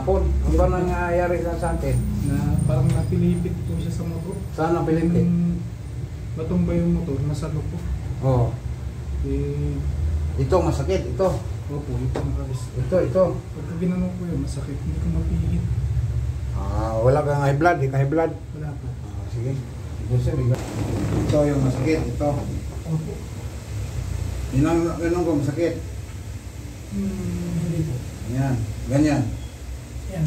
hapon. Ano ba nangyayari sa atin? Na parang napilipit po siya sa motor. Saan ang pilipit? Matumba yung motor, nasa loob po. Oo. Eh, Ito, masakit. Ito. opo, ito nakalis. Ito. Pagka ginanong ko yun, masakit. Hindi ko mapihit. Wala kang high blood. Di ka high blood. Wala po. Sige. Ito yung masakit. Ito. Opo. Ganun ko masakit. Hindi po. Yan. Ganyan. Yan.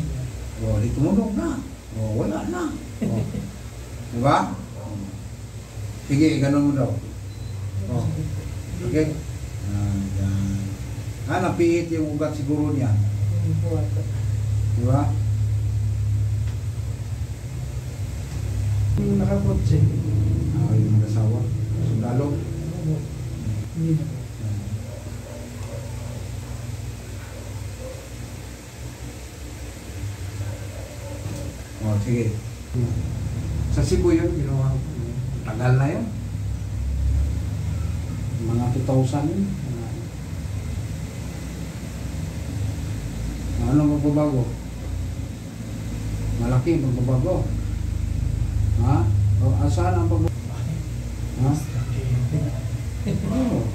Di tumunog na. Wala na. Diba? Sige, ganun mo daw. Okay? Yan. Napihit yung ugat siguro niya. Diba? Yung nakakotse. Yung mag-asawa. Sundalo. Hindi na po. Sige. Sa Cebu yun, ginawa ko. Tagal na yun. Mga 2,000 yun. Anong magbabago? Malaki ang pagbabago. Ha? Saan ang pagbabago? Ha? Oo.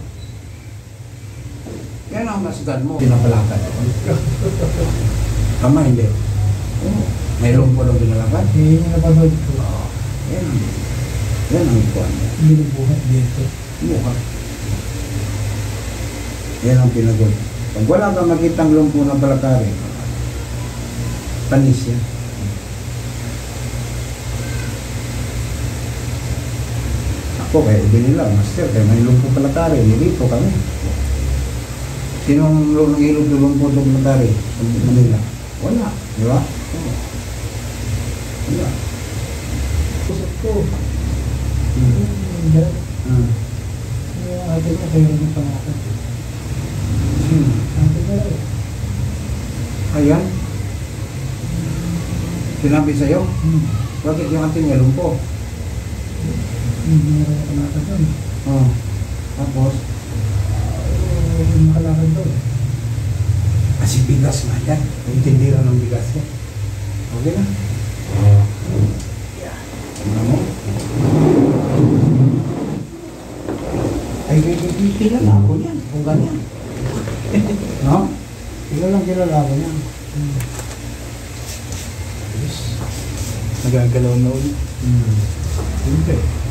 Yan ang masugad mo. Pinapalakad. Tama, hindi? Oo. Mayroon po daw pinalakad? Hindi niya napanood ko. Yan ang ikuan. Binubuhat dito. Buhat. Yan ang pinagod. Pag wala kang makitang lumpo ng palakari, panis yan. Ako, kaya ibig nila, master, kaya may lumpo palakari, dito kami. Sinong ilog ng lumpo ng palakari sa Manila? Wala, di ba? Wala. Pusok ko. Hmm. Atin na kayo ng pangalan. Atin na rin. Ayan. Sinabi sa'yo? Bakit yung ating nga lumpo? Hindi na rin pangalan doon. Oo. Tapos? Makalakad doon. Kasi bigas nga yan. Intindi lang ng bigas yan. Okay na. Ano mo? Ay, kilala ako yan. Kung ganyan. No? Kilala ako yan. Nagagalaw na ulit. Hindi.